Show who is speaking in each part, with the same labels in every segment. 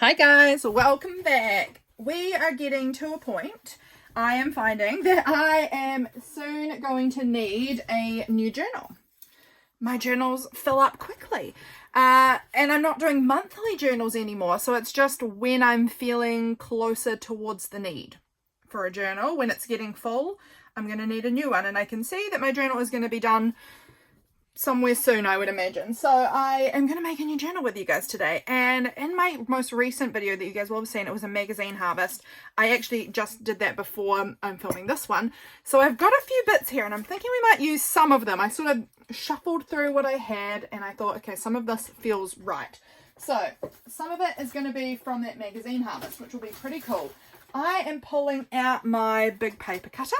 Speaker 1: Hi guys, welcome back. We are getting to a point. I am finding that I am soon going to need a new journal. My journals fill up quickly and I'm not doing monthly journals anymore, so it's just when I'm feeling closer towards the need for a journal. When it's getting full, I'm going to need a new one, and I can see that my journal is going to be done somewhere soon, I would imagine. So I am going to make a new journal with you guys today. And in my most recent video that you guys will have seen, it was a magazine harvest. I actually just did that before I'm filming this one. So I've got a few bits here and I'm thinking we might use some of them. I sort of shuffled through what I had and I thought, okay, some of this feels right. So some of it is going to be from that magazine harvest, which will be pretty cool. I am pulling out my big paper cutter.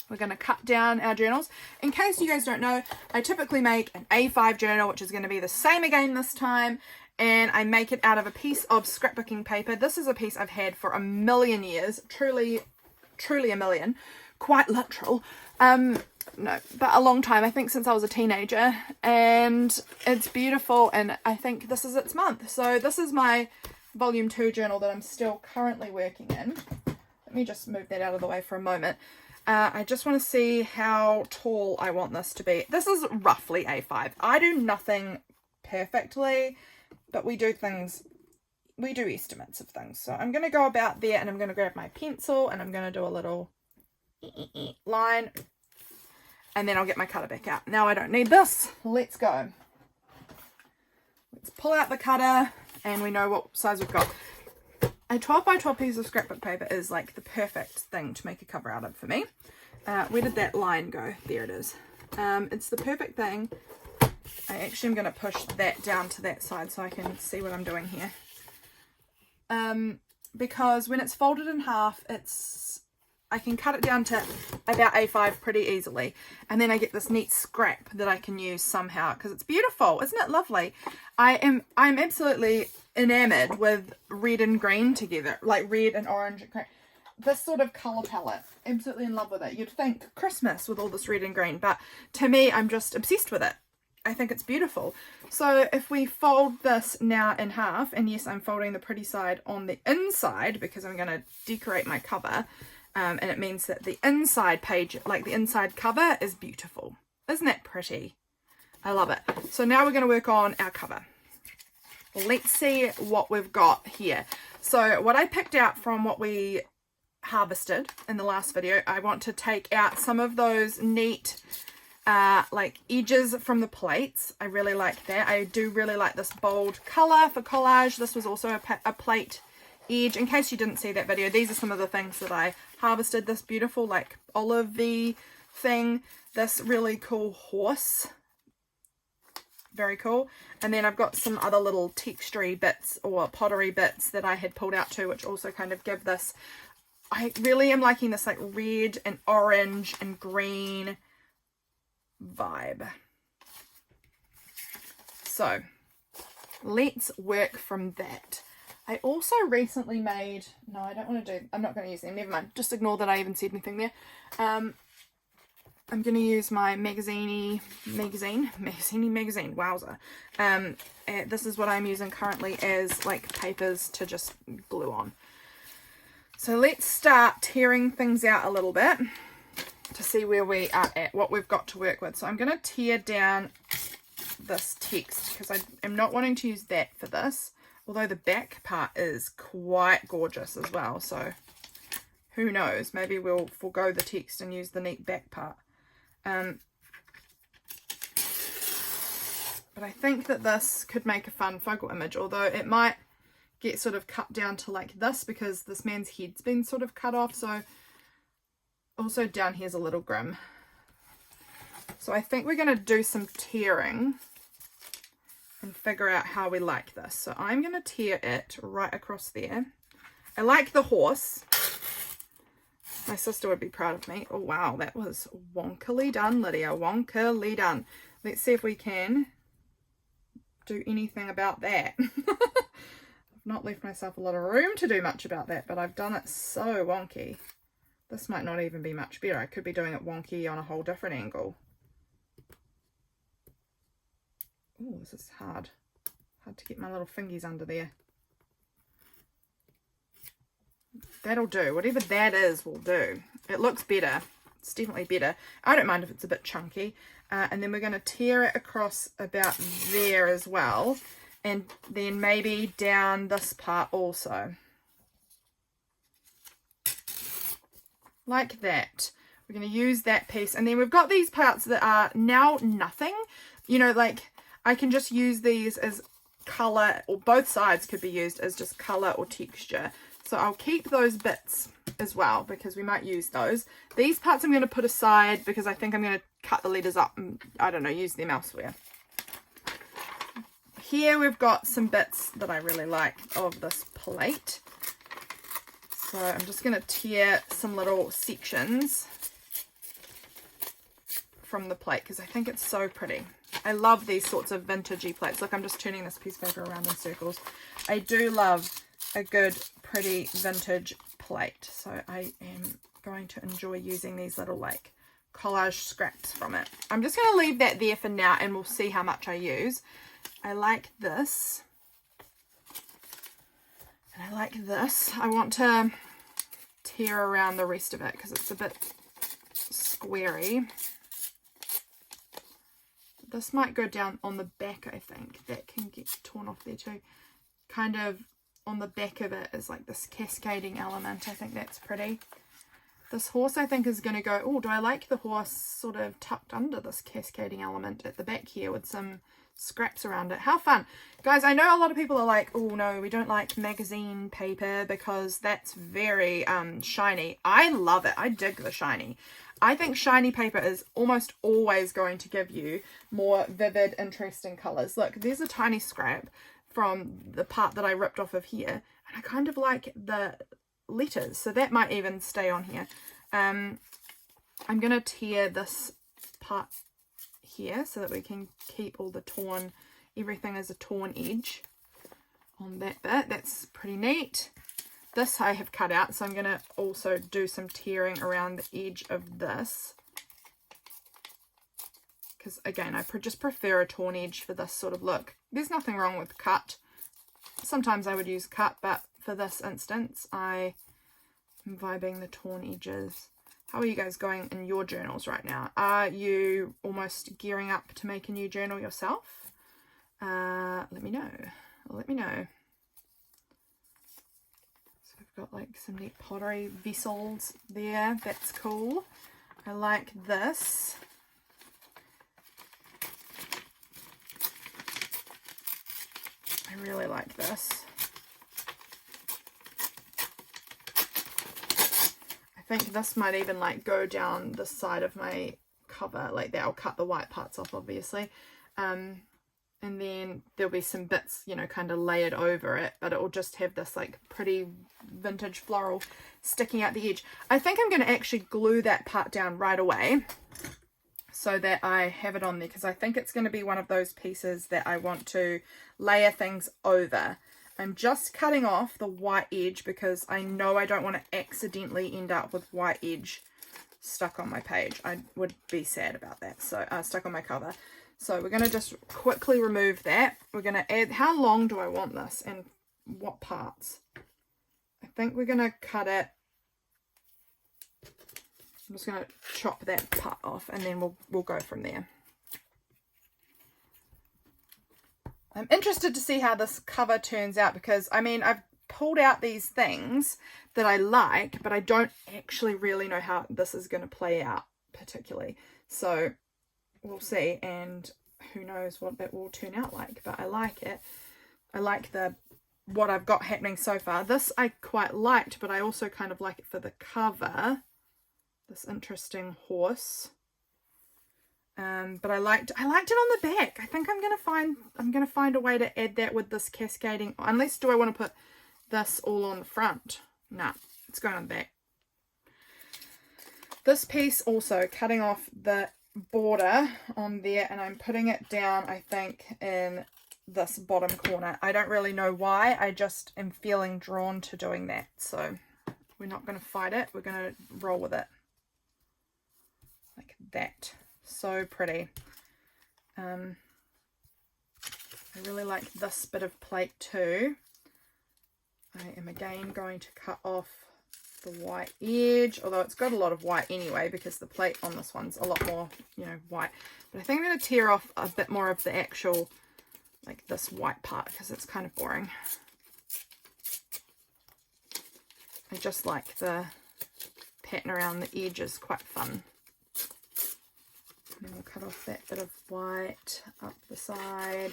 Speaker 1: We're going to cut down our journals. In case you guys don't know, I typically make an A5 journal, which is going to be the same again this time. And I make it out of a piece of scrapbooking paper. This is a piece I've had for a million years. Truly, truly a million. Quite literal. No, but a long time. I think since I was a teenager. And it's beautiful. And I think this is its month. So this is my volume 2 journal that I'm still currently working in. Let me just move that out of the way for a moment. I just want to see how tall I want this to be. This is roughly A5. I do nothing perfectly, but we do estimates of things. So I'm going to go about there and I'm going to grab my pencil and I'm going to do a little line. And then I'll get my cutter back out. Now I don't need this. Let's go. Let's pull out the cutter and we know what size we've got. A 12 by 12 piece of scrapbook paper is like the perfect thing to make a cover out of for me. Where did that line go? There it is. It's the perfect thing. I actually am going to push that down to that side so I can see what I'm doing here. Because when it's folded in half, I can cut it down to about A5 pretty easily. And then I get this neat scrap that I can use somehow because it's beautiful. Isn't it lovely? I'm absolutely enamored with red and green together, like red and orange and green. This sort of color palette, absolutely in love with it. You'd think Christmas with all this red and green, but to me, I'm just obsessed with it. I think it's beautiful. So if we fold this now in half, and yes, I'm folding the pretty side on the inside because I'm going to decorate my cover, and it means that the inside page, like the inside cover, is beautiful. Isn't that pretty? I love it. So now we're going to work on our cover. Let's see what we've got here. So what I picked out from what we harvested in the last video, I want to take out some of those neat like edges from the plates. I really like that. I do really like this bold color for collage. This was also a plate edge. In case you didn't see that video, these are some of the things that I harvested. This beautiful like olivey thing, this really cool horse, very cool. And then I've got some other little textury bits or pottery bits that I had pulled out too, which also kind of give this, I really am liking this like red and orange and green vibe. So let's work from that. I also recently made, no, I don't want to do, I'm not going to use them, never mind, just ignore that I even said anything there. I'm going to use my magazine, wowza. This is what I'm using currently as like papers to just glue on. So let's start tearing things out a little bit to see where we are at, what we've got to work with. So I'm going to tear down this text because I am not wanting to use that for this, although the back part is quite gorgeous as well. So who knows, maybe we'll forego the text and use the neat back part. But I think that this could make a fun focal image, although it might get sort of cut down to like this because this man's head's been sort of cut off. So also down here's a little grim. So I think we're going to do some tearing and figure out how we like this. So I'm going to tear it right across there. I like the horse. My sister would be proud of me. Oh, wow. That was wonkily done, Lydia. Wonkily done. Let's see if we can do anything about that. I've not left myself a lot of room to do much about that, but I've done it so wonky. This might not even be much better. I could be doing it wonky on a whole different angle. Oh, this is hard. Hard to get my little fingies under there. That'll do. Whatever that is will do. It looks better. It's definitely better. I don't mind if it's a bit chunky. And then we're going to tear it across about there as well. And then maybe down this part also. Like that. We're going to use that piece. And then we've got these parts that are now nothing. You know, like I can just use these as colour, or both sides could be used as just colour or texture. So I'll keep those bits as well because we might use those. These parts I'm going to put aside because I think I'm going to cut the letters up and, I don't know, use them elsewhere. Here we've got some bits that I really like of this plate. So I'm just going to tear some little sections from the plate because I think it's so pretty. I love these sorts of vintagey plates. Look, I'm just turning this piece of paper around in circles. I do love a good, pretty vintage plate. So I am going to enjoy using these little like collage scraps from it. I'm just going to leave that there for now and we'll see how much I use. I like this. And I like this. I want to tear around the rest of it because it's a bit squarey. This might go down on the back, I think. That can get torn off there too. Kind of on the back of it is like this cascading element. I think that's pretty. This horse I think is going to go, oh, do I like the horse sort of tucked under this cascading element at the back here with some scraps around it. How fun. Guys, I know a lot of people are like, oh no, we don't like magazine paper because that's very shiny. I love it. I dig the shiny. I think shiny paper is almost always going to give you more vivid, interesting colours. Look, there's a tiny scrap from the part that I ripped off of here. And I kind of like the letters. So that might even stay on here. I'm going to tear this part here so that we can keep all the torn, everything as a torn edge on that bit. That's pretty neat. This I have cut out, so I'm going to also do some tearing around the edge of this. Because again, I just prefer a torn edge for this sort of look. There's nothing wrong with cut. Sometimes I would use cut, but for this instance, I am vibing the torn edges. How are you guys going in your journals right now? Are you almost gearing up to make a new journal yourself? Let me know. Let me know. So I've got like some neat pottery vessels there. That's cool. I like this. I really like this. I think this might even like go down the side of my cover like that. I'll cut the white parts off obviously, and then there'll be some bits, you know, kind of layered over it, but it will just have this like pretty vintage floral sticking out the edge. I think I'm going to actually glue that part down right away so that I have it on there, because I think it's going to be one of those pieces that I want to layer things over. I'm just cutting off the white edge because I know I don't want to accidentally end up with white edge stuck on my page. I would be sad about that. So stuck on my cover. So we're going to just quickly remove that. We're going to add, how long do I want this and what parts? I think we're going to cut it. I'm just going to chop that part off and then we'll go from there. I'm interested to see how this cover turns out because, I mean, I've pulled out these things that I like, but I don't actually really know how this is going to play out particularly. So we'll see, and who knows what that will turn out like, but I like it. I like what I've got happening so far. This I quite liked, but I also kind of like it for the cover. This interesting horse. But I liked it on the back. I think I'm gonna find a way to add that with this cascading. Unless, do I want to put this all on the front? Nah, it's going on the back. This piece also cutting off the border on there, and I'm putting it down, I think, in this bottom corner. I don't really know why. I just am feeling drawn to doing that. So we're not going to fight it. We're going to roll with it like that. So pretty. I really like this bit of plate too. I am again going to cut off the white edge, although it's got a lot of white anyway because the plate on this one's a lot more, you know, white. But I think I'm going to tear off a bit more of the actual, like this white part, because it's kind of boring. I just like the pattern around the edges, quite fun. And then we'll cut off that bit of white up the side.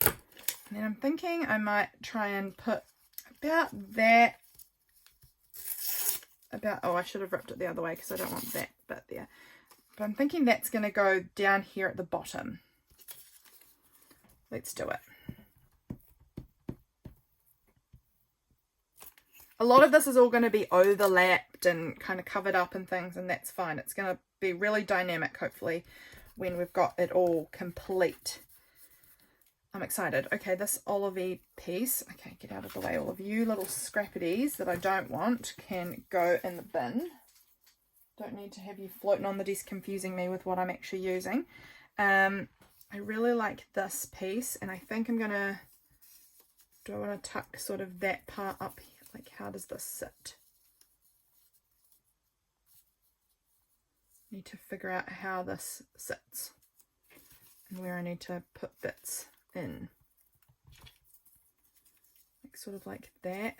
Speaker 1: And then I'm thinking I might try and put about that, oh, I should have ripped it the other way because I don't want that bit there. But I'm thinking that's going to go down here at the bottom. Let's do it. A lot of this is all going to be overlapped and kind of covered up and things, and that's fine. It's going to be really dynamic, hopefully, when we've got it all complete. I'm excited. Okay, this olivey piece, okay, get out of the way. All of you little scrappities that I don't want can go in the bin. Don't need to have you floating on the desk confusing me with what I'm actually using. I really like this piece, and I think I'm gonna, do I want to tuck sort of that part up here? Like, how does this sit? Need to figure out how this sits and where I need to put bits in. Like, sort of like that,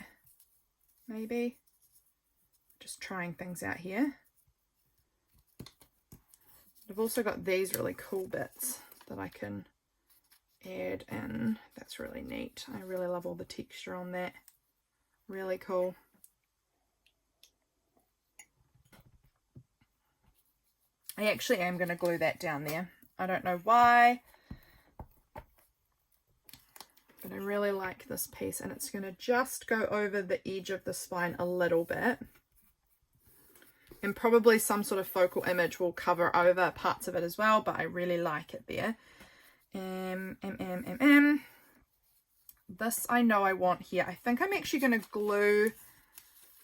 Speaker 1: maybe. Just trying things out here. I've also got these really cool bits that I can add in. That's really neat. I really love all the texture on that. Really cool. I actually am going to glue that down there. I don't know why, but I really like this piece, and it's going to just go over the edge of the spine a little bit. And probably some sort of focal image will cover over parts of it as well, but I really like it there. This I know I want here. I think I'm actually going to glue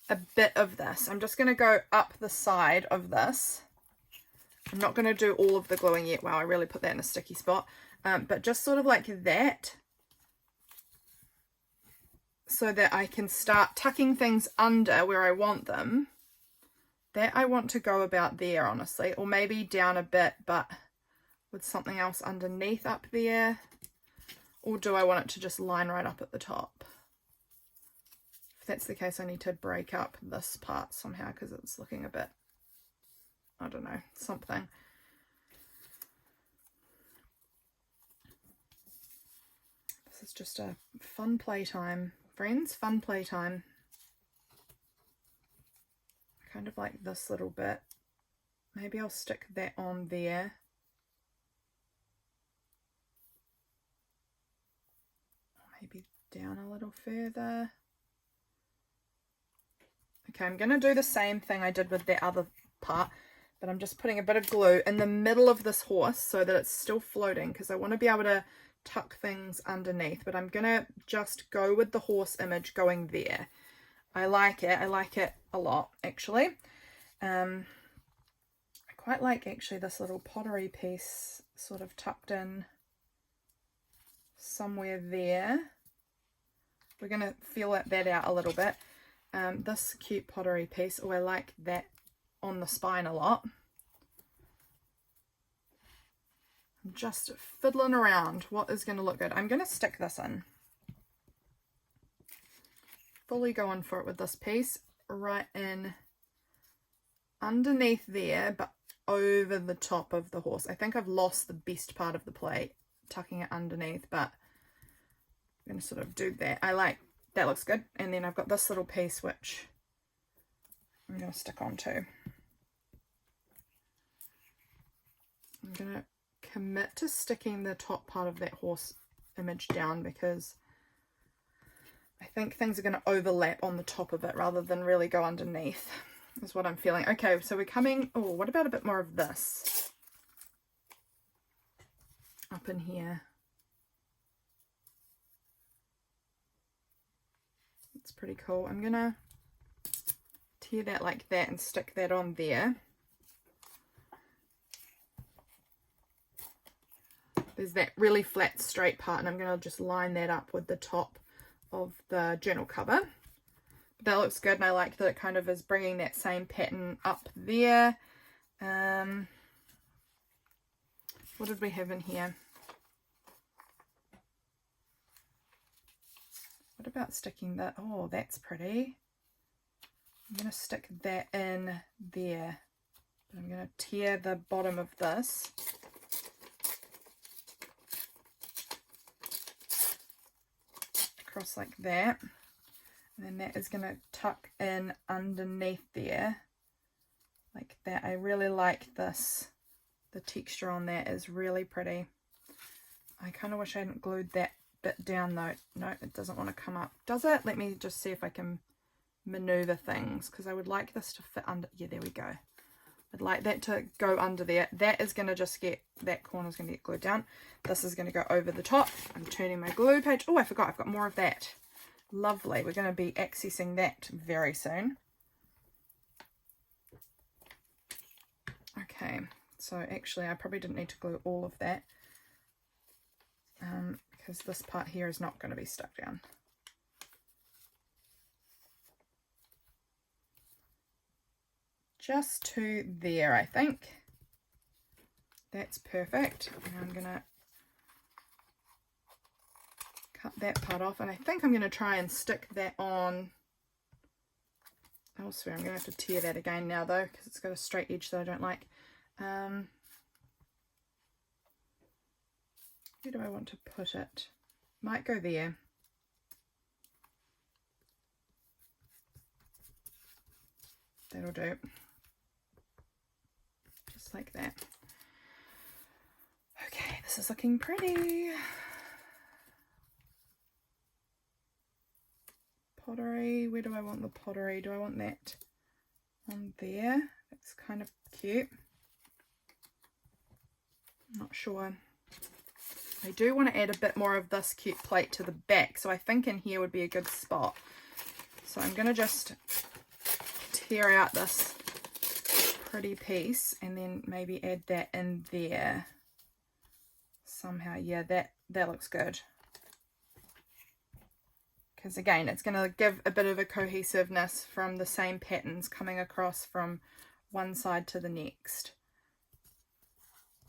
Speaker 1: a bit of this. I'm just going to go up the side of this. I'm not going to do all of the gluing yet. Wow, I really put that in a sticky spot. But just sort of like that, so that I can start tucking things under where I want them. That I want to go about there, honestly. Or maybe down a bit, but with something else underneath up there. Or do I want it to just line right up at the top? If that's the case, I need to break up this part somehow because it's looking a bit, I don't know, something. This is just a fun playtime, friends, fun playtime. Kind of like this little bit. Maybe I'll stick that on there. Maybe down a little further. Okay, I'm going to do the same thing I did with that other part, but I'm just putting a bit of glue in the middle of this horse so that it's still floating, because I want to be able to tuck things underneath, but I'm going to just go with the horse image going there. I like it. I like it a lot, actually. I quite like, actually, this little pottery piece sort of tucked in somewhere there. We're going to feel that out a little bit. This cute pottery piece, oh, I like that on the spine a lot. I'm just fiddling around what is going to look good. I'm going to stick this in. Fully going for it with this piece, right in underneath there, but over the top of the horse. I think I've lost the best part of the plate, tucking it underneath, but I'm going to sort of do that. I like, that looks good. And then I've got this little piece which I'm going to stick on too. I'm going to commit to sticking the top part of that horse image down, because I think things are going to overlap on the top of it rather than really go underneath, is what I'm feeling. Okay, so we're coming, oh, what about a bit more of this up in here? It's pretty cool. I'm going to tear that like that and stick that on there. There's that really flat straight part, and I'm going to just line that up with the top of the journal cover. That looks good, and I like that it kind of is bringing that same pattern up there. What did we have in here? What about sticking that? Oh, that's pretty. I'm going to stick that in there. I'm going to tear the bottom of this. Across like that. And then that is going to tuck in underneath there. Like that. I really like this. The texture on that is really pretty. I kind of wish I hadn't glued that bit down though. No, it doesn't want to come up. Does it? Let me just see if I can maneuver things, because I would like this to fit under. Yeah, there we go. I'd like that to go under there. That is going to just get, that corner's going to get glued down. This is going to go over the top. I'm turning my glue page. Oh, I forgot. I've got more of that. Lovely. We're going to be accessing that very soon. Okay. So actually, I probably didn't need to glue all of that. Because this part here is not going to be stuck down. Just to there, I think. That's perfect. And I'm going to cut that part off. And I think I'm going to try and stick that on elsewhere. I'm going to have to tear that again now though, because it's got a straight edge that I don't like. Where do I want to put it? Might go there. That'll do. Just like that. Okay, this is looking pretty. Pottery, where do I want the pottery? Do I want that on there? That's kind of cute. Not sure. I do want to add a bit more of this cute plate to the back, so I think in here would be a good spot. So I'm going to just tear out this pretty piece and then maybe add that in there somehow. Yeah, that looks good. Because again, it's going to give a bit of a cohesiveness from the same patterns coming across from one side to the next,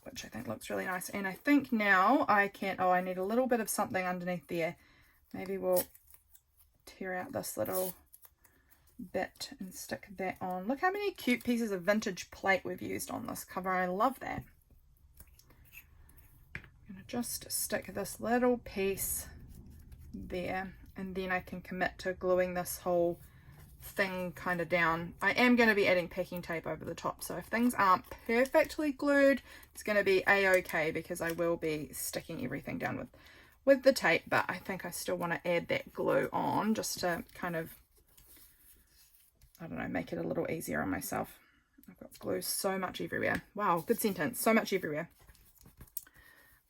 Speaker 1: which I think looks really nice. And I think now I can, oh, I need a little bit of something underneath there. Maybe we'll tear out this little bit and stick that on. Look how many cute pieces of vintage plate we've used on this cover. I love that. I'm going to just stick this little piece there, and then I can commit to gluing this whole thing kind of down. I am going to be adding packing tape over the top, so if things aren't perfectly glued, it's going to be a-okay, because I will be sticking everything down with the tape. But I think I still want to add that glue on just to kind of, I don't know, make it a little easier on myself. I've got glue so much everywhere. Wow, good sentence. So much everywhere.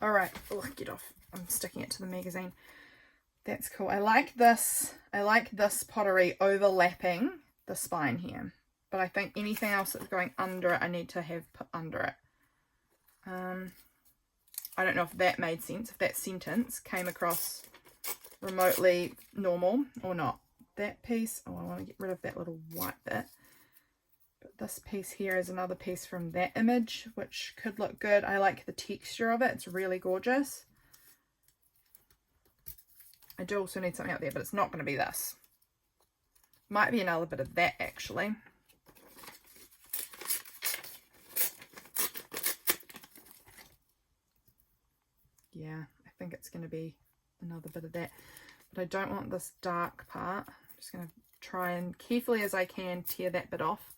Speaker 1: All right. Oh, get off. I'm sticking it to the magazine. That's cool. I like this. I like this pottery overlapping the spine here. But I think anything else that's going under it, I need to have put under it. I don't know if that made sense, if that sentence came across remotely normal or not. That piece, oh, I want to get rid of that little white bit. But this piece here is another piece from that image, which could look good. I like the texture of it. It's really gorgeous. I do also need something out there, but it's not going to be this. Might be another bit of that, actually. Yeah, I think it's going to be another bit of that. But I don't want this dark part. I'm just going to try and carefully as I can tear that bit off.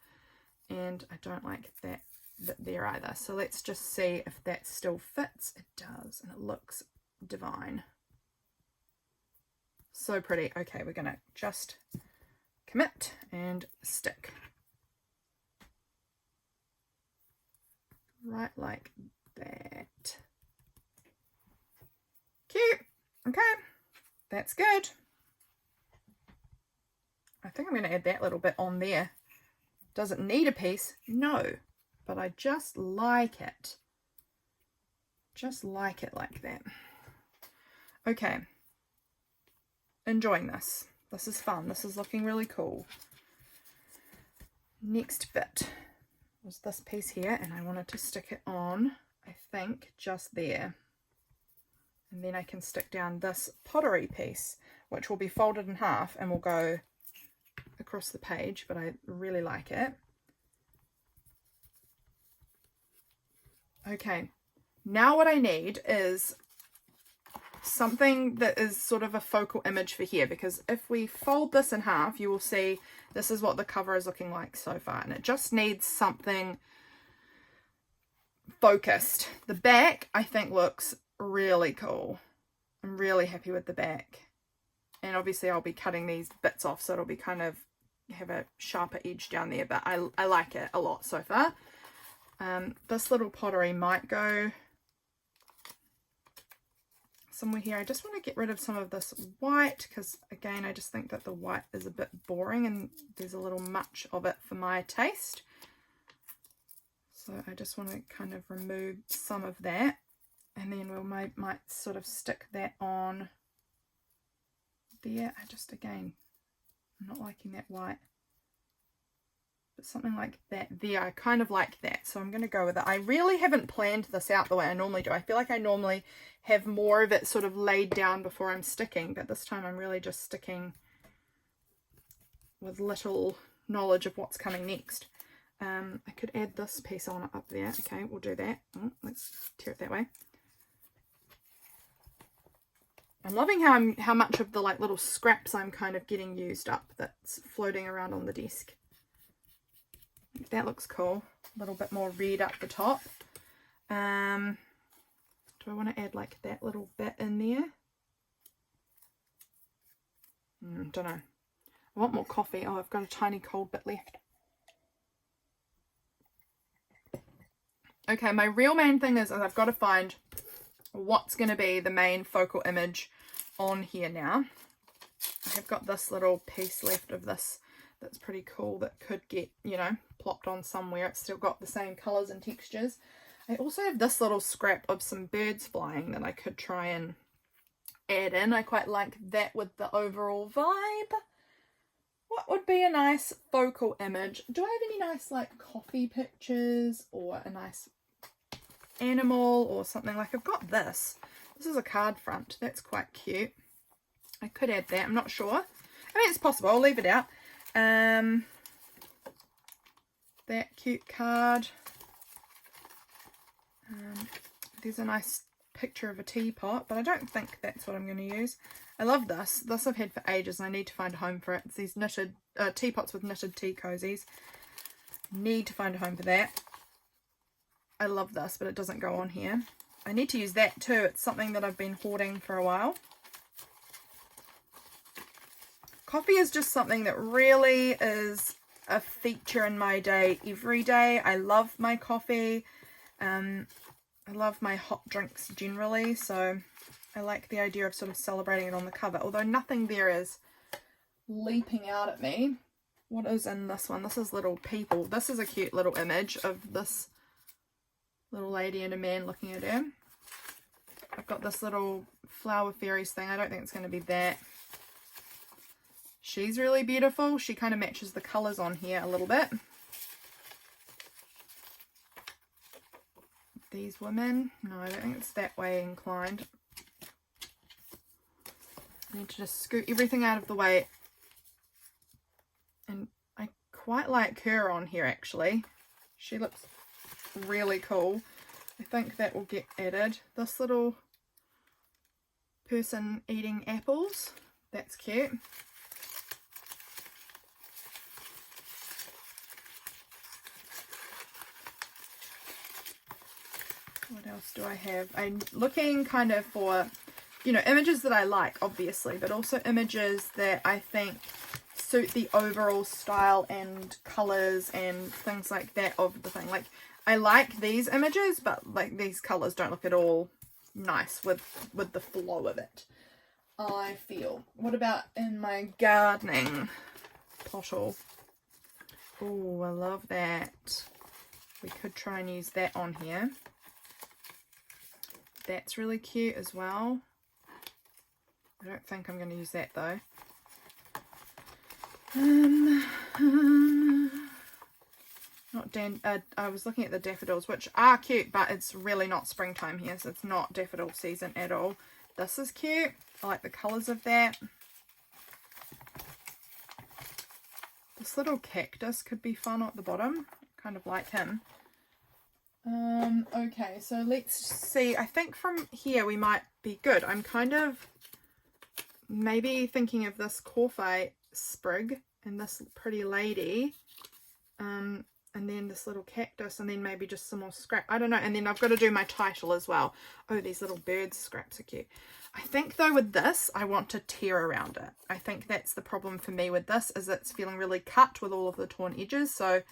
Speaker 1: And I don't like that bit there either. So let's just see if that still fits. It does, and it looks divine. So pretty. Okay, we're going to just commit and stick. Right like that. Cute. Okay, that's good. I think I'm going to add that little bit on there. Does it need a piece? No, but I just like it. Just like it like that. Okay. enjoying this. This is fun. This is looking really cool. Next bit was this piece here, and I wanted to stick it on, I think, just there. And then I can stick down this pottery piece, which will be folded in half and will go across the page, but I really like it. Okay, now what I need is something that is sort of a focal image for here, because if we fold this in half, you will see this is what the cover is looking like so far, and it just needs something focused. The back, I think, looks really cool. I'm really happy with the back, and obviously I'll be cutting these bits off, so it'll be kind of have a sharper edge down there, but I like it a lot so far. This little pottery might go somewhere here. I just want to get rid of some of this white, because again, I just think that the white is a bit boring and there's a little much of it for my taste. So I just want to kind of remove some of that, and then we might sort of stick that on there. Again, I'm not liking that white, but something like that there, I kind of like that, so I'm going to go with it. I really haven't planned this out the way I normally do. I feel like I normally have more of it sort of laid down before I'm sticking, but this time I'm really just sticking with little knowledge of what's coming next. I could add this piece on up there. Okay, we'll do that. Oh, let's tear it that way. I'm loving how much of the like little scraps I'm kind of getting used up that's floating around on the desk. That looks cool. A little bit more red up the top. Do I want to add like that little bit in there? Don't know. I want more coffee. Oh, I've got a tiny cold bit left. Okay, my real main thing is I've got to find what's going to be the main focal image on here now. I have got this little piece left of this that's pretty cool that could get, you know, plopped on somewhere. It's still got the same colours and textures. I also have this little scrap of some birds flying that I could try and add in. I quite like that with the overall vibe. What would be a nice focal image? Do I have any nice like coffee pictures or a nice animal or something? Like I've got this. This is a card front. That's quite cute. I could add that. I'm not sure. I mean, it's possible. I'll leave it out. That cute card. There's a nice picture of a teapot, but I don't think that's what I'm going to use. I love this. This I've had for ages and I need to find a home for it. It's these knitted teapots with knitted tea cozies. Need to find a home for that. I love this, but it doesn't go on here. I need to use that too. It's something that I've been hoarding for a while. Coffee is just something that really is a feature in my day every day. I love my coffee. I love my hot drinks generally, so I like the idea of sort of celebrating it on the cover, although nothing there is leaping out at me. What is in this one? This is little people. This is a cute little image of this little lady and a man looking at her. I've got this little flower fairies thing. I don't think it's going to be that. She's really beautiful. She kind of matches the colours on here a little bit. These women. No, I don't think it's that way inclined. I need to just scoot everything out of the way. And I quite like her on here actually. She looks really cool. I think that will get added. This little person eating apples. That's cute. What else do I have? I'm looking kind of for, you know, images that I like, obviously, but also images that I think suit the overall style and colours and things like that of the thing. Like, I like these images, but like these colours don't look at all nice with the flow of it, I feel. What about in my gardening pottle? Oh, I love that. We could try and use that on here. That's really cute as well. I don't think I'm going to use that though. I was looking at the daffodils, which are cute, but it's really not springtime here, so it's not daffodil season at all. This is cute. I like the colours of that. This little cactus could be fun at the bottom. Kind of like him. Okay, so let's see. I think from here we might be good. I'm kind of maybe thinking of this Corfai sprig and this pretty lady. And then this little cactus, and then maybe just some more scrap. I don't know. And then I've got to do my title as well. Oh, these little bird scraps are cute. I think though with this, I want to tear around it. I think that's the problem for me with this, is it's feeling really cut with all of the torn edges. So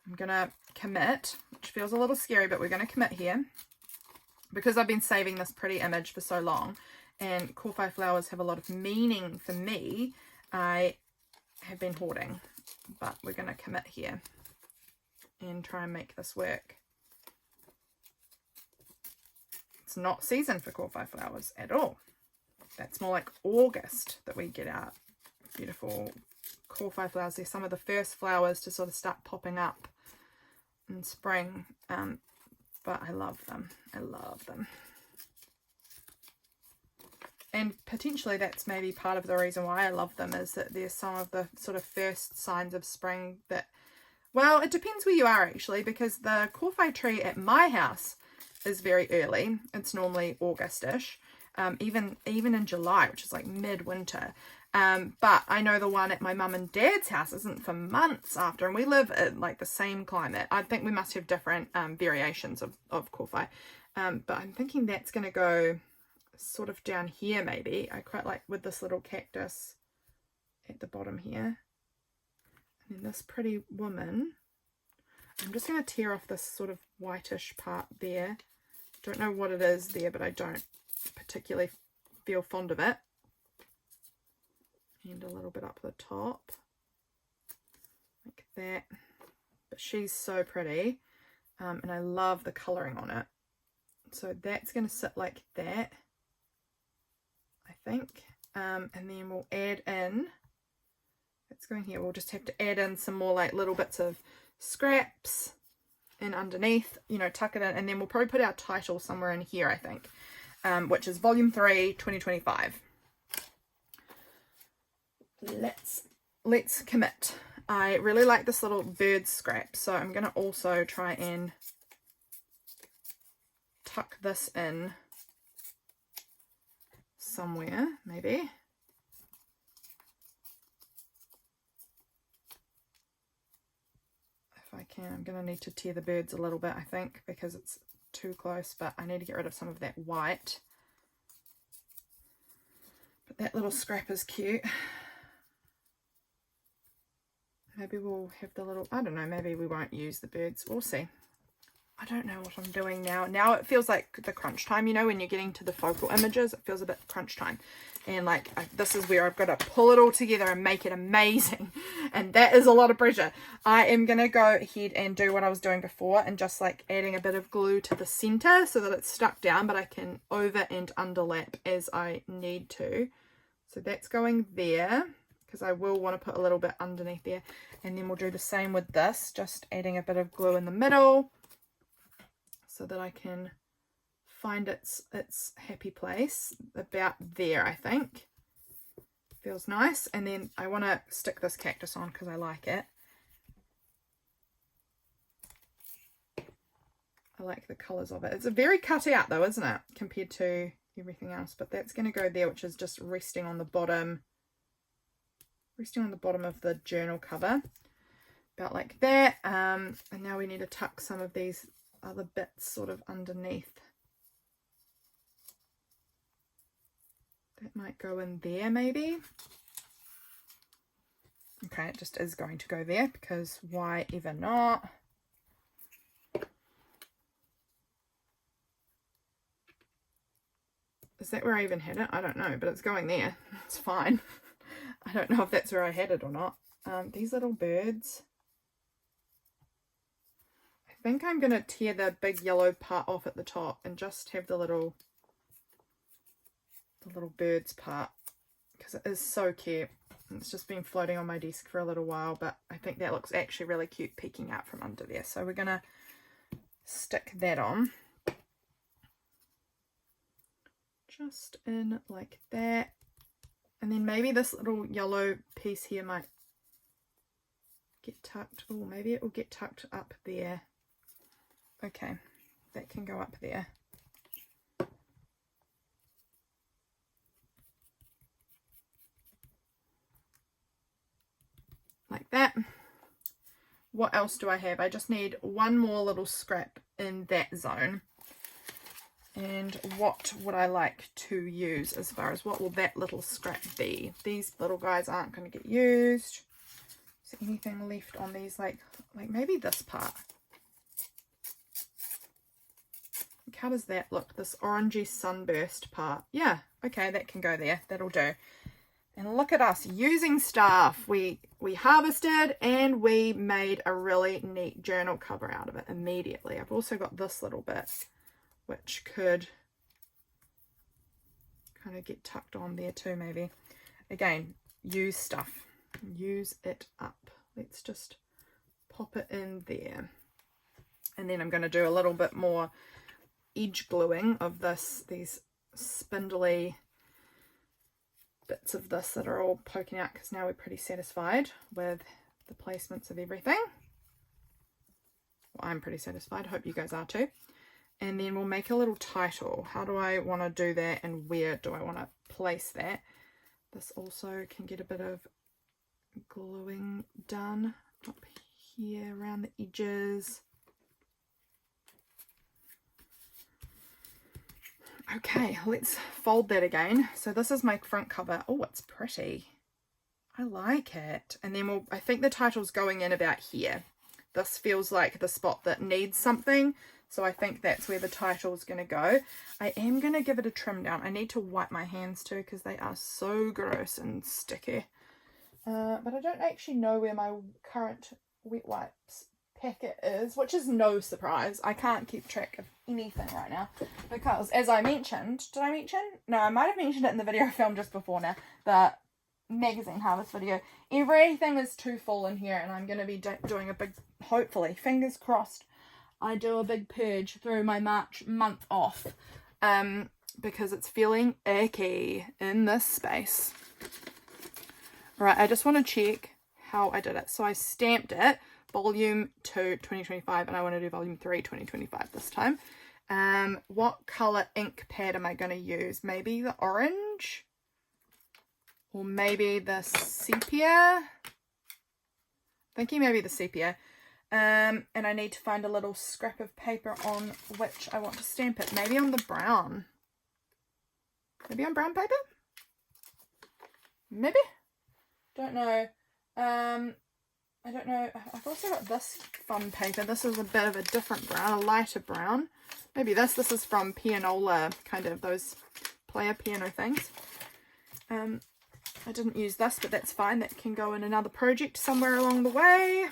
Speaker 1: I'm going to commit, which feels a little scary, but we're going to commit here. Because I've been saving this pretty image for so long, and Corfai flowers have a lot of meaning for me, I have been hoarding. But we're going to commit here and try and make this work. It's not season for Corfai flowers at all. That's more like August that we get our beautiful Corfai flowers. They're some of the first flowers to sort of start popping up in spring. But I love them. I love them. And potentially that's maybe part of the reason why I love them, is that there's some of the sort of first signs of spring that, well, it depends where you are actually, because the Corfai tree at my house is very early. It's normally August-ish, even in July, which is like midwinter. But I know the one at my mum and dad's house isn't for months after, and we live in like the same climate. I think we must have different variations of Corfai. But I'm thinking that's going to go sort of down here maybe. I quite like with this little cactus at the bottom here. And then this pretty woman. I'm just going to tear off this sort of whitish part there. Don't know what it is there, but I don't particularly feel fond of it. And a little bit up the top. Like that. But she's so pretty. And I love the colouring on it. So that's going to sit like that, I think. And then we'll add in, it's going here, we'll just have to add in some more like little bits of scraps and underneath, you know, tuck it in, and then we'll probably put our title somewhere in here, I think, which is Volume 3, 2025. Let's commit. I really like this little bird scrap, so I'm going to also try and tuck this in somewhere, maybe. If I can, I'm going to need to tear the birds a little bit, I think, because it's too close, but I need to get rid of some of that white. But that little scrap is cute. Maybe we'll have the little, I don't know, maybe we won't use the birds. We'll see. I don't know what I'm doing now. Now it feels like the crunch time, you know, when you're getting to the focal images, it feels a bit crunch time. And like, this is where I've got to pull it all together and make it amazing. And that is a lot of pressure. I am going to go ahead and do what I was doing before and just like adding a bit of glue to the center so that it's stuck down, but I can over and underlap as I need to. So that's going there, because I will want to put a little bit underneath there. And then we'll do the same with this, just adding a bit of glue in the middle, so that I can find its happy place about there, I think. Feels nice. And then I want to stick this cactus on because I like it. I like the colours of it. It's a very cut out though, isn't it? Compared to everything else. But that's going to go there, which is just resting on the bottom. Resting on the bottom of the journal cover. About like that. And now we need to tuck some of these other bits sort of underneath. That might go in there maybe. Okay, it just is going to go there because why ever not? Is that where I even had it? I don't know, but it's going there. It's fine. I don't know if that's where I had it or not. These little birds. I think I'm going to tear the big yellow part off at the top and just have the little birds part because it is so cute. It's just been floating on my desk for a little while, but I think that looks actually really cute peeking out from under there. So we're going to stick that on. Just in like that. And then maybe this little yellow piece here might get tucked. Oh, maybe it will get tucked up there. Okay, that can go up there. Like that. What else do I have? I just need one more little scrap in that zone. And what would I like to use as far as what will that little scrap be? These little guys aren't going to get used. Is there anything left on these? Like maybe this part. How does that look? This orangey sunburst part. Yeah, okay, that can go there. That'll do. And look at us using stuff. We harvested and we made a really neat journal cover out of it immediately. I've also got this little bit which could kind of get tucked on there too maybe. Again, use stuff. Use it up. Let's just pop it in there. And then I'm going to do a little bit more edge gluing of these spindly bits of this that are all poking out, because now we're pretty satisfied with the placements of everything. Well, I'm pretty satisfied. Hope you guys are too. And then we'll make a little title. How do I want to do that and where do I want to place that? This also can get a bit of gluing done up here around the edges. Okay, let's fold that again. So this is my front cover. Oh, it's pretty. I like it. And then I think the title's going in about here. This feels like the spot that needs something. So I think that's where the title's going to go. I am going to give it a trim down. I need to wipe my hands too because they are so gross and sticky. But I don't actually know where my current wet wipes packet is, which is no surprise. I can't keep track of anything right now because, as I mentioned, did I mention? No, I might have mentioned it in the video I filmed just before now, the magazine harvest video. Everything is too full in here and I'm going to be doing a big, hopefully, fingers crossed, I do a big purge through my March month off because it's feeling icky in this space. Right, I just want to check how I did it. So I stamped it, volume 2 2025, and I want to do volume 3 2025 this time. What colour ink pad am I going to use? Maybe the orange? Or maybe the sepia? Thinking maybe the sepia. And I need to find a little scrap of paper on which I want to stamp it. Maybe on the brown. Maybe on brown paper? Maybe? Don't know. I don't know. I've also got this fun paper. This is a bit of a different brown, a lighter brown. Maybe this is from pianola, kind of those player piano things. I didn't use this, but that's fine. That can go in another project somewhere along the way.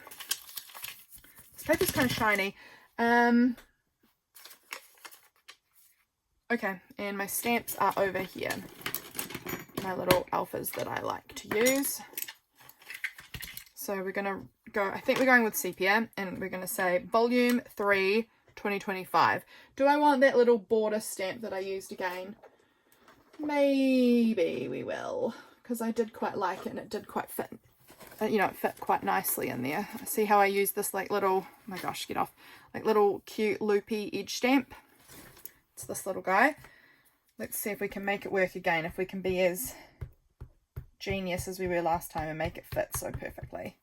Speaker 1: This paper's kind of shiny. Okay, and my stamps are over here. My little alphas that I like to use. So we're going to go, I think we're going with sepia, and we're going to say volume 3 2025. Do I want that little border stamp that I used again? Maybe we will, because I did quite like it and it did quite fit, you know, it fit quite nicely in there. See how I use this like little, oh my gosh, get off, like little cute loopy edge stamp. It's this little guy. Let's see if we can make it work again, if we can be as genius as we were last time and make it fit so perfectly.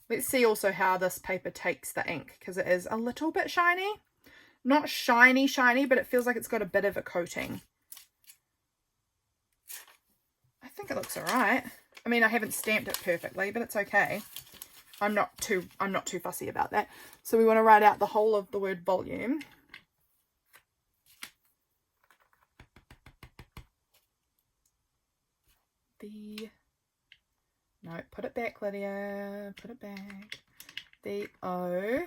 Speaker 1: Let's see also how this paper takes the ink, because it is a little bit shiny. Not shiny, but it feels like it's got a bit of a coating. I think it looks alright. I mean, I haven't stamped it perfectly, but it's okay. I'm not too fussy about that. So we want to write out the whole of the word volume. No, put it back, Lydia. Put it back. The O.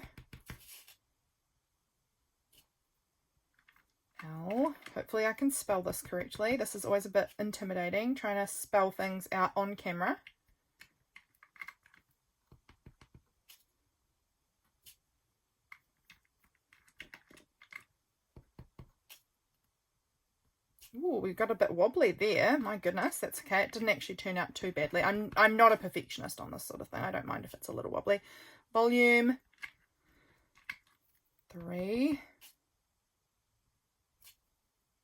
Speaker 1: L. Hopefully I can spell this correctly. This is always a bit intimidating, trying to spell things out on camera. Ooh, we've got a bit wobbly there. My goodness, that's okay. It didn't actually turn out too badly. I'm not a perfectionist on this sort of thing. I don't mind if it's a little wobbly. Volume 3.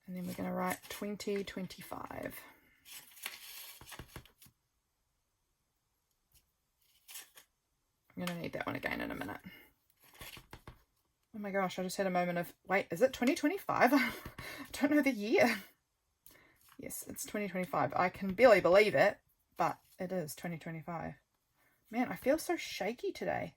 Speaker 1: And then we're going to write 2025. I'm going to need that one again in a minute. Oh my gosh, I just had a moment of, wait, is it 2025? I don't know the year. Yes, it's 2025. I can barely believe it, but it is 2025. Man, I feel so shaky today.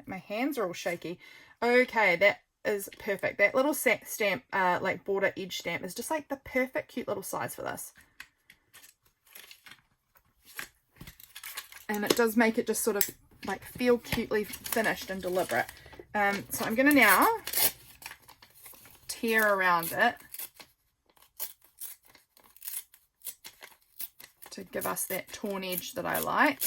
Speaker 1: My hands are all shaky. Okay, that is perfect. That little stamp, like border edge stamp, is just like the perfect cute little size for this. And it does make it just sort of like feel cutely finished and deliberate. So I'm going to now tear around it to give us that torn edge that I like.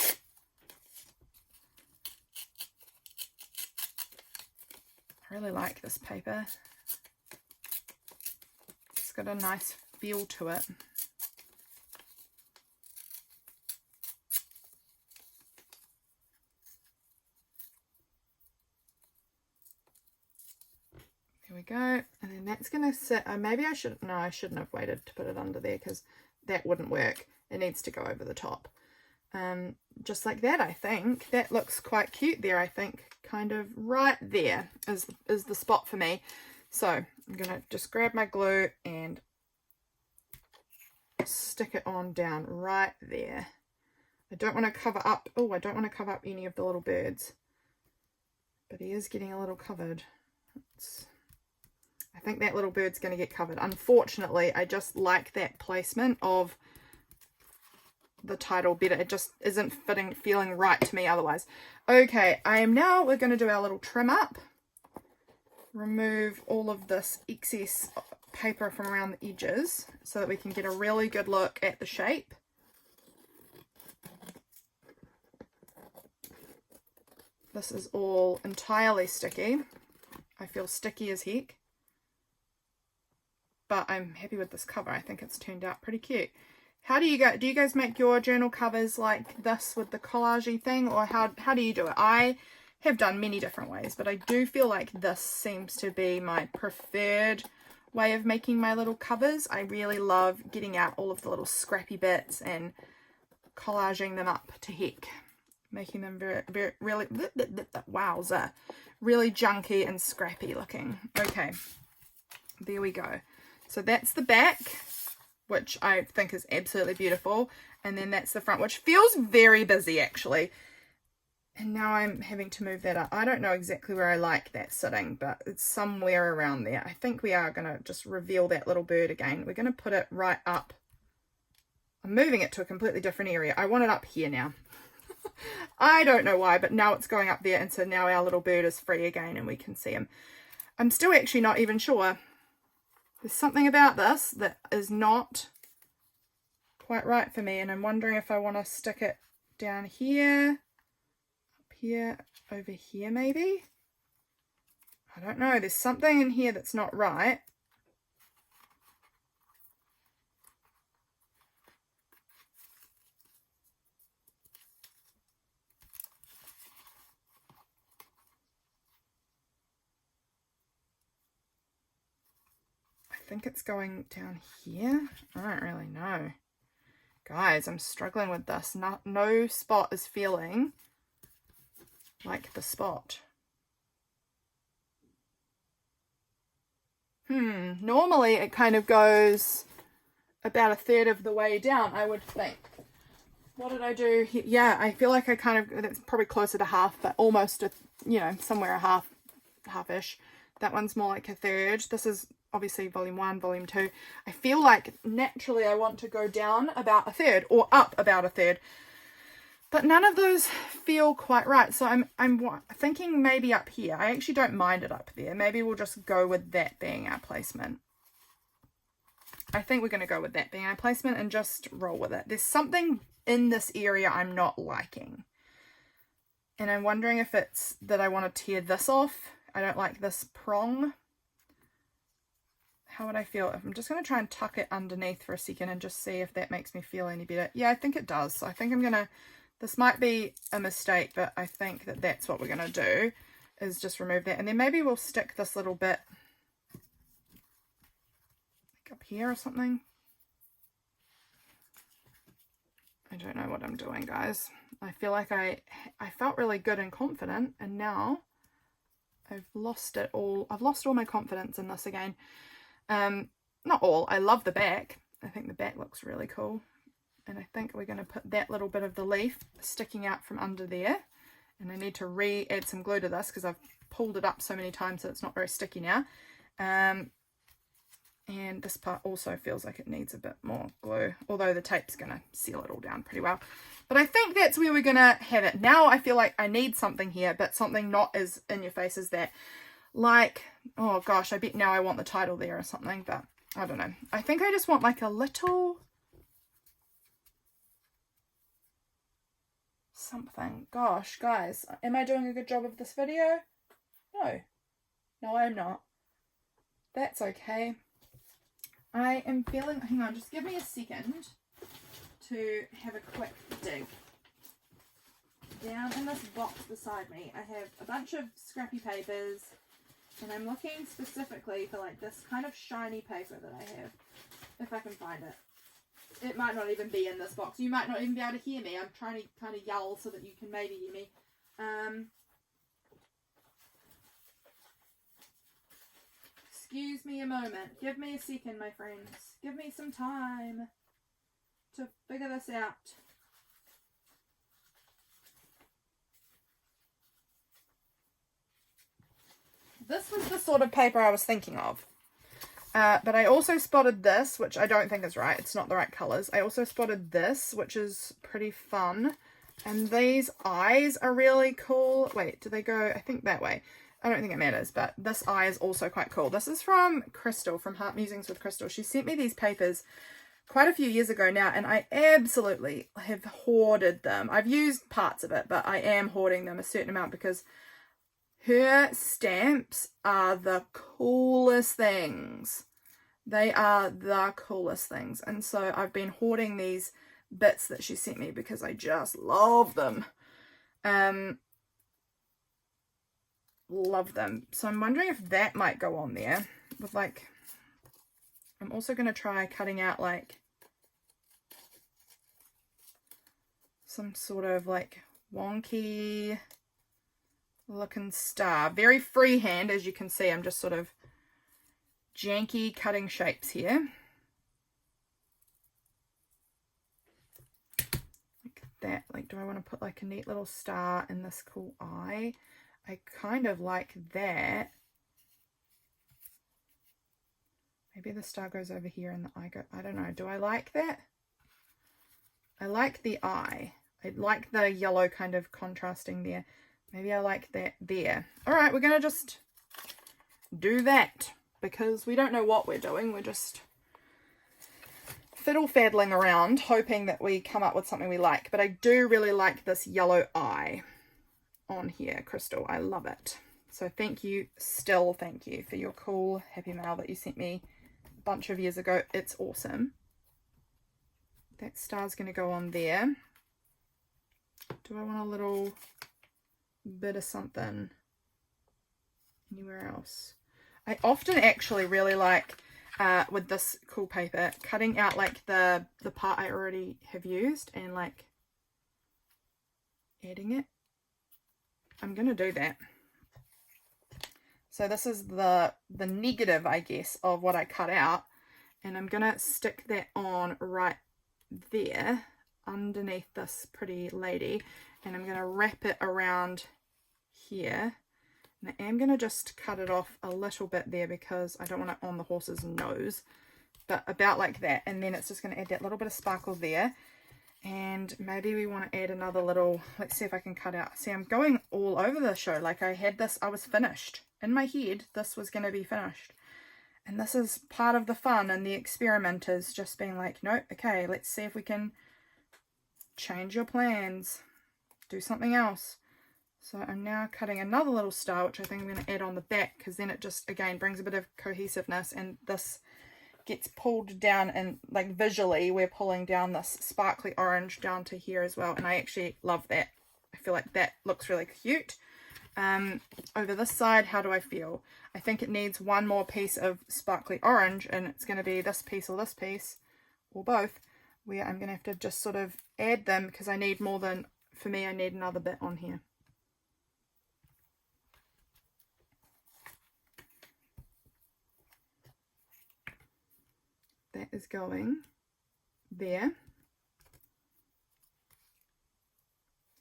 Speaker 1: I really like this paper. It's got a nice feel to it. There we go. And then that's going to sit, maybe I shouldn't have waited to put it under there because that wouldn't work. It needs to go over the top. Just like that, I think. That looks quite cute there, I think. Kind of right there is the spot for me. So I'm going to just grab my glue and stick it on down right there. I don't want to cover up, I don't want to cover up any of the little birds. But he is getting a little covered. I think that little bird's going to get covered. Unfortunately, I just like that placement of the title better. It just isn't feeling right to me otherwise. Okay, we're going to do our little trim up. Remove all of this excess paper from around the edges so that we can get a really good look at the shape. This is all entirely sticky. I feel sticky as heck. But I'm happy with this cover. I think it's turned out pretty cute. How do you guys make your journal covers like this with the collagey thing, or how do you do it? I have done many different ways, but I do feel like this seems to be my preferred way of making my little covers. I really love getting out all of the little scrappy bits and collaging them up to heck, making them really wowza, really junky and scrappy looking. Okay, there we go. So that's the back, which I think is absolutely beautiful. And then that's the front, which feels very busy actually. And now I'm having to move that up. I don't know exactly where I like that sitting, but it's somewhere around there. I think we are going to just reveal that little bird again. We're going to put it right up. I'm moving it to a completely different area. I want it up here now. I don't know why, but now it's going up there. And so now our little bird is free again and we can see him. I'm still actually not even sure. There's something about this that is not quite right for me, and I'm wondering if I want to stick it down here, up here, over here maybe? I don't know. There's something in here that's not right. I think it's going down here. I don't really know. Guys, I'm struggling with this. No spot is feeling like the spot. Normally it kind of goes about a third of the way down, I would think. What did I do here? Yeah, I feel like that's probably closer to half, but almost, somewhere a half-ish. That one's more like a third. This is obviously volume 1, volume 2. I feel like naturally I want to go down about a third or up about a third, but none of those feel quite right. So I'm thinking maybe up here. I actually don't mind it up there. Maybe we'll just go with that being our placement. I think we're going to go with that being our placement and just roll with it. There's something in this area I'm not liking. And I'm wondering if it's that I want to tear this off. I don't like this prong. How would I feel? I'm just going to try and tuck it underneath for a second and just see if that makes me feel any better. Yeah, I think it does. So I think I'm going to, this might be a mistake, but I think that that's what we're going to do, is just remove that. And then maybe we'll stick this little bit like up here or something. I don't know what I'm doing, guys. I feel like I felt really good and confident, and now I've lost it all. I've lost all my confidence in this again. Not all. I love the back. I think the back looks really cool. And I think we're going to put that little bit of the leaf sticking out from under there. And I need to re-add some glue to this because I've pulled it up so many times that it's not very sticky now. And this part also feels like it needs a bit more glue, although the tape's going to seal it all down pretty well. But I think that's where we're going to have it. Now I feel like I need something here, but something not as in your face as that. Like, oh gosh, I bet now I want the title there or something, but I don't know. I think I just want like a little something. Gosh, guys, am I doing a good job of this video? No. No, I'm not. That's okay. I am feeling, hang on, just give me a second to have a quick dig. Down in this box beside me, I have a bunch of scrappy papers, and I'm looking specifically for like this kind of shiny paper that I have, if I can find it. It might not even be in this box. You might not even be able to hear me. I'm trying to kind of yell so that you can maybe hear me. Excuse me a moment. Give me a second, my friends. Give me some time to figure this out. This was the sort of paper I was thinking of. But I also spotted this, which I don't think is right. It's not the right colours. I also spotted this, which is pretty fun. And these eyes are really cool. Wait, do they go, I think that way. I don't think it matters, but this eye is also quite cool. This is from Crystal, from Heart Musings with Crystal. She sent me these papers quite a few years ago now, and I absolutely have hoarded them. I've used parts of it, but I am hoarding them a certain amount because her stamps are the coolest things. They are the coolest things. And so I've been hoarding these bits that she sent me because I just love them. Love them. So I'm wondering if that might go on there with like, I'm also going to try cutting out like some sort of like wonky looking star. Very freehand, as you can see. I'm just sort of janky cutting shapes here. Like that. Like, do I want to put like a neat little star in this cool eye? I kind of like that. Maybe the star goes over here and the eye go, I don't know. Do I like that? I like the eye. I like the yellow kind of contrasting there. Maybe I like that there. All right, we're going to just do that because we don't know what we're doing. We're just fiddle-faddling around, hoping that we come up with something we like. But I do really like this yellow eye on here, Crystal. I love it. So thank you, still thank you for your cool happy mail that you sent me a bunch of years ago. It's awesome. That star's going to go on there. Do I want a little bit of something anywhere else? I often actually really like with this cool paper cutting out like the part I already have used and like adding it. I'm gonna do that. So this is the negative, I guess, of what I cut out, and I'm gonna stick that on right there underneath this pretty lady, and I'm gonna wrap it around here, and I am gonna just cut it off a little bit there because I don't want it on the horse's nose, but about like that. And then it's just gonna add that little bit of sparkle there. And maybe we want to add another little, let's see if I can cut out. See, I'm going all over the show. Like I had this, I was finished. In my head, this was going to be finished. And this is part of the fun and the experiment, is just being like, no, okay, let's see if we can change your plans, do something else. So I'm now cutting another little star, which I think I'm going to add on the back, because then it just, again, brings a bit of cohesiveness, and this gets pulled down, and like visually we're pulling down this sparkly orange down to here as well, and I actually love that. I feel like that looks really cute. Over this side, how do I feel? I think it needs one more piece of sparkly orange, and it's going to be this piece or both, where I'm going to have to just sort of add them, because I need more than, for me, I need another bit on here. That is going there.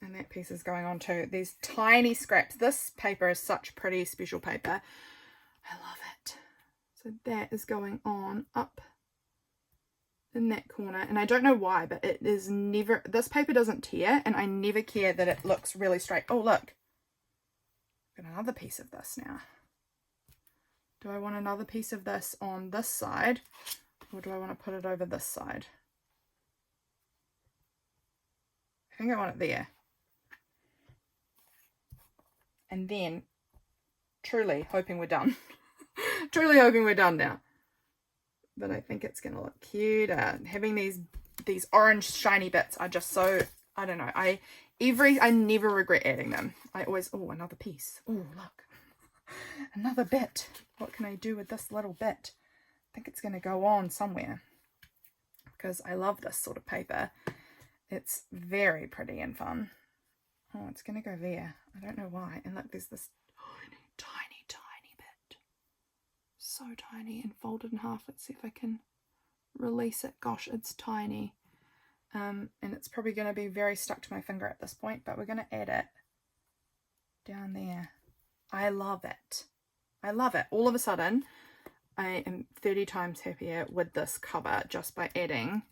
Speaker 1: And that piece is going on too. These tiny scraps. This paper is such pretty special paper. I love it. So that is going on up in that corner. And I don't know why, but it is never, this paper doesn't tear, and I never care that it looks really straight. Oh, look. Got another piece of this now. Do I want another piece of this on this side, or do I want to put it over this side? I think I want it there. And then, truly hoping we're done. Truly hoping we're done now. But I think it's going to look cute. Having these orange shiny bits are just so, I don't know. I never regret adding them. I always, oh, another piece. Oh, look. Another bit. What can I do with this little bit? I think it's going to go on somewhere, because I love this sort of paper. It's very pretty and fun. Oh, it's going to go there. I don't know why. And look, there's this tiny bit. So tiny and folded in half. Let's see if I can release it. Gosh, it's tiny. And it's probably going to be very stuck to my finger at this point, but we're going to add it down there. I love it. I love it. All of a sudden, I am 30 times happier with this cover just by adding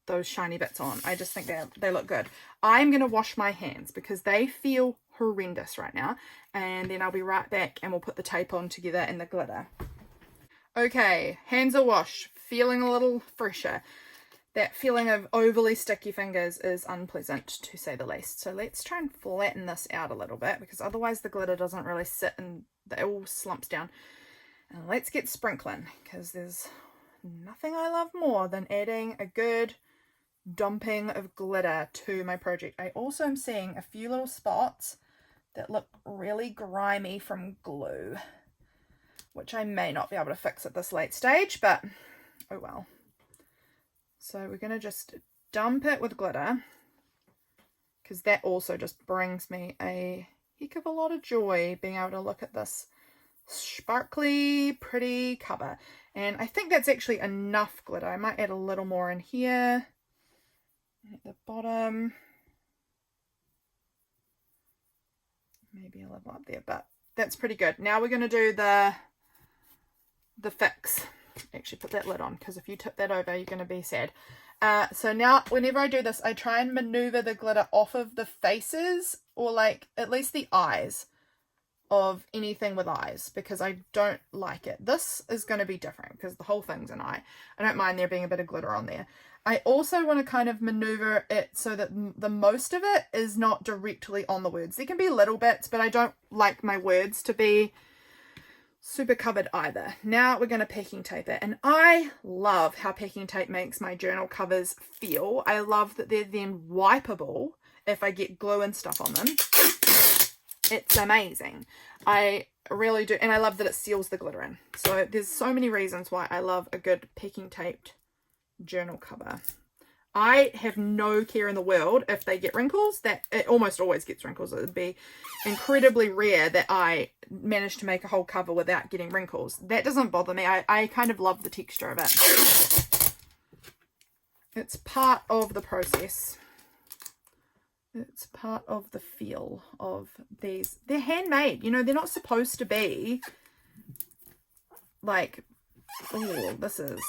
Speaker 1: those shiny bits on. I just think they look good. I'm going to wash my hands because they feel horrendous right now, and then I'll be right back and we'll put the tape on together and the glitter. Okay, hands are washed, feeling a little fresher. That feeling of overly sticky fingers is unpleasant, to say the least. So let's try and flatten this out a little bit, because otherwise the glitter doesn't really sit and it all slumps down. And let's get sprinkling, because there's nothing I love more than adding a good dumping of glitter to my project. I also am seeing a few little spots that look really grimy from glue, which I may not be able to fix at this late stage, but oh well. So we're going to just dump it with glitter, because that also just brings me a heck of a lot of joy, being able to look at this sparkly, pretty cover. And I think that's actually enough glitter. I might add a little more in here at the bottom, maybe a little up there, but that's pretty good. Now we're going to do the fix. Actually put that lid on, because if you tip that over you're going to be sad. So now whenever I do this, I try and maneuver the glitter off of the faces, or like at least the eyes of anything with eyes, because I don't like it. This is going to be different because the whole thing's an eye. I don't mind there being a bit of glitter on there. I also want to kind of maneuver it so that the most of it is not directly on the words. There can be little bits, but I don't like my words to be super covered either. Now we're going to packing tape it, and I love how packing tape makes my journal covers feel. I love that they're then wipeable if I get glue and stuff on them. It's amazing. I really do, and I love that it seals the glitter in. So there's so many reasons why I love a good packing taped journal cover. I have no care in the world if they get wrinkles. That it almost always gets wrinkles. It would be incredibly rare that I manage to make a whole cover without getting wrinkles. That doesn't bother me. I kind of love the texture of it. It's part of the process. It's part of the feel of these. They're handmade. You know, they're not supposed to be like, oh, this is,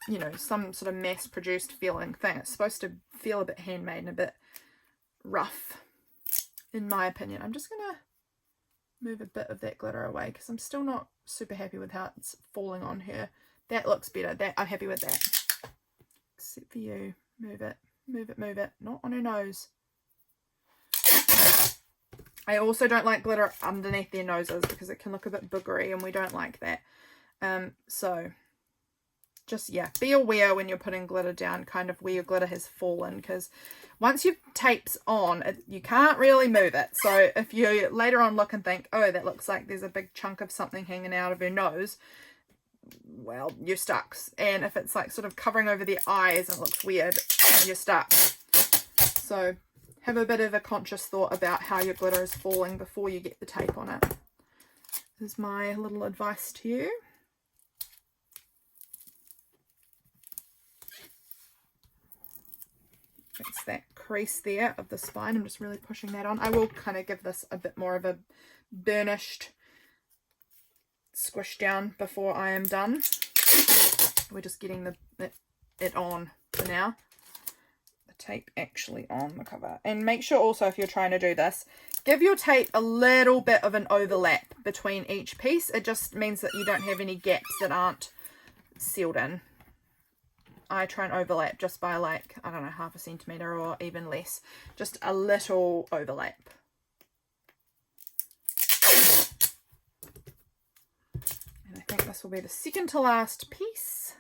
Speaker 1: you know, some sort of mass-produced feeling thing. It's supposed to feel a bit handmade and a bit rough, in my opinion. I'm just going to move a bit of that glitter away because I'm still not super happy with how it's falling on her. That looks better. That I'm happy with that. Except for you. Move it. Move it, move it. Not on her nose. I also don't like glitter underneath their noses because it can look a bit boogery and we don't like that. So just, yeah, be aware when you're putting glitter down kind of where your glitter has fallen, because once your tape's on, you can't really move it. So if you later on look and think, oh, that looks like there's a big chunk of something hanging out of her nose, well, you're stuck. And if it's like sort of covering over the eyes and it looks weird, you're stuck. So have a bit of a conscious thought about how your glitter is falling before you get the tape on it. This is my little advice to you. It's that crease there of the spine. I'm just really pushing that on. I will kind of give this a bit more of a burnished squish down before I am done. We're just getting it on for now. The tape actually on the cover. And make sure also, if you're trying to do this, give your tape a little bit of an overlap between each piece. It just means that you don't have any gaps that aren't sealed in. I try and overlap just by like, I don't know, 1/2 centimetre or even less. Just a little overlap. And I think this will be the second to last piece.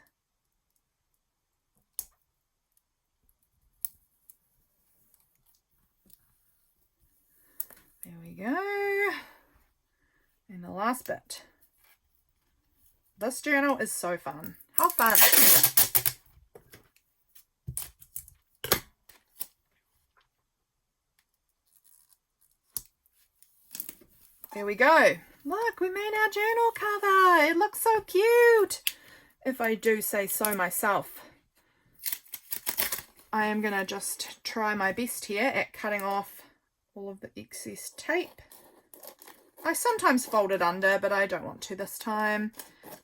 Speaker 1: There we go. And the last bit. This journal is so fun. How fun! There we go. Look, we made our journal cover. It looks so cute. If I do say so myself. I am going to just try my best here at cutting off all of the excess tape. I sometimes fold it under, but I don't want to this time.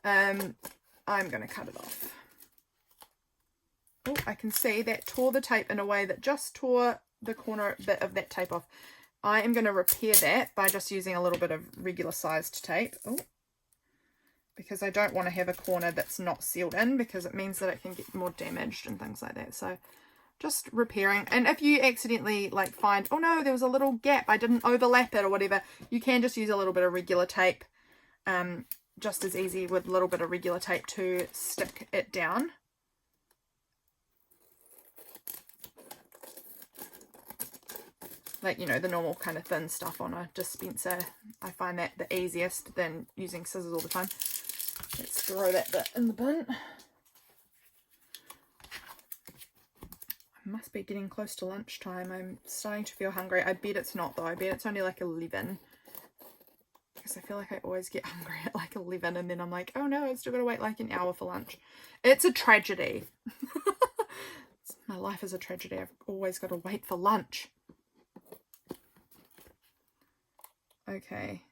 Speaker 1: I'm going to cut it off. Oh, I can see that tore the tape in a way that just tore the corner bit of that tape off. I am going to repair that by just using a little bit of regular sized tape. Oh, because I don't want to have a corner that's not sealed in, because it means that it can get more damaged and things like that. So just repairing. And if you accidentally like find, oh no, there was a little gap, I didn't overlap it or whatever, you can just use a little bit of regular tape. Just as easy with a little bit of regular tape to stick it down. Like, you know, the normal kind of thin stuff on a dispenser. I find that the easiest than using scissors all the time. Let's throw that bit in the bin. I must be getting close to lunchtime. I'm starting to feel hungry. I bet it's not though. I bet it's only like 11. Because I feel like I always get hungry at like 11 and then I'm like, oh no, I've still got to wait like an hour for lunch. It's a tragedy. My life is a tragedy. I've always got to wait for lunch. Okay.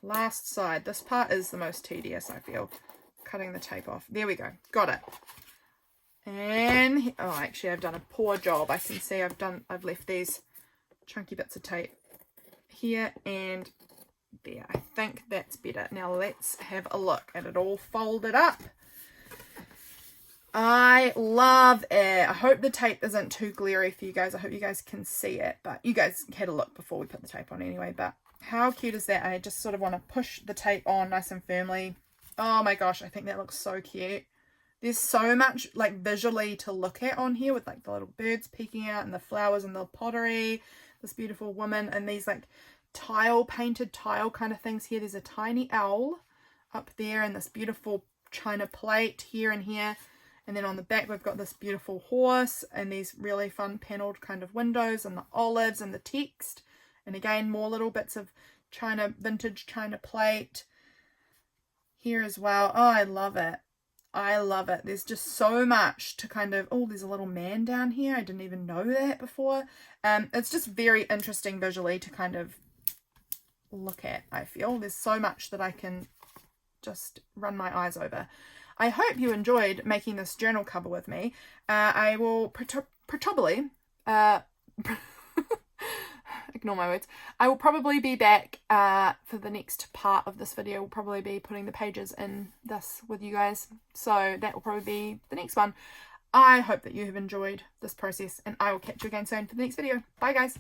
Speaker 1: Last side. This part is the most tedious, I feel. Cutting the tape off. There we go. Got it. And, oh, actually I've done a poor job. I can see I've left these chunky bits of tape here and there. I think that's better. Now let's have a look at it all folded up. I love it. I hope the tape isn't too glary for you guys. I hope you guys can see it, but you guys had a look before we put the tape on anyway. But how cute is that? I just sort of want to push the tape on nice and firmly. Oh my gosh, I think that looks so cute. There's so much like visually to look at on here with like the little birds peeking out and the flowers and the pottery, this beautiful woman and these like painted tile kind of things here. There's a tiny owl up there and this beautiful china plate here and here. And then on the back, we've got this beautiful horse and these really fun panelled kind of windows and the olives and the text. And again, more little bits of china, vintage china plate here as well. Oh, I love it. I love it. There's just so much to kind of, oh, there's a little man down here. I didn't even know that before. It's just very interesting visually to kind of look at, I feel. There's so much that I can just run my eyes over. I hope you enjoyed making this journal cover with me. I will probably, ignore my words. I will probably be back for the next part of this video. We'll probably be putting the pages in this with you guys. So that will probably be the next one. I hope that you have enjoyed this process, and I will catch you again soon for the next video. Bye guys.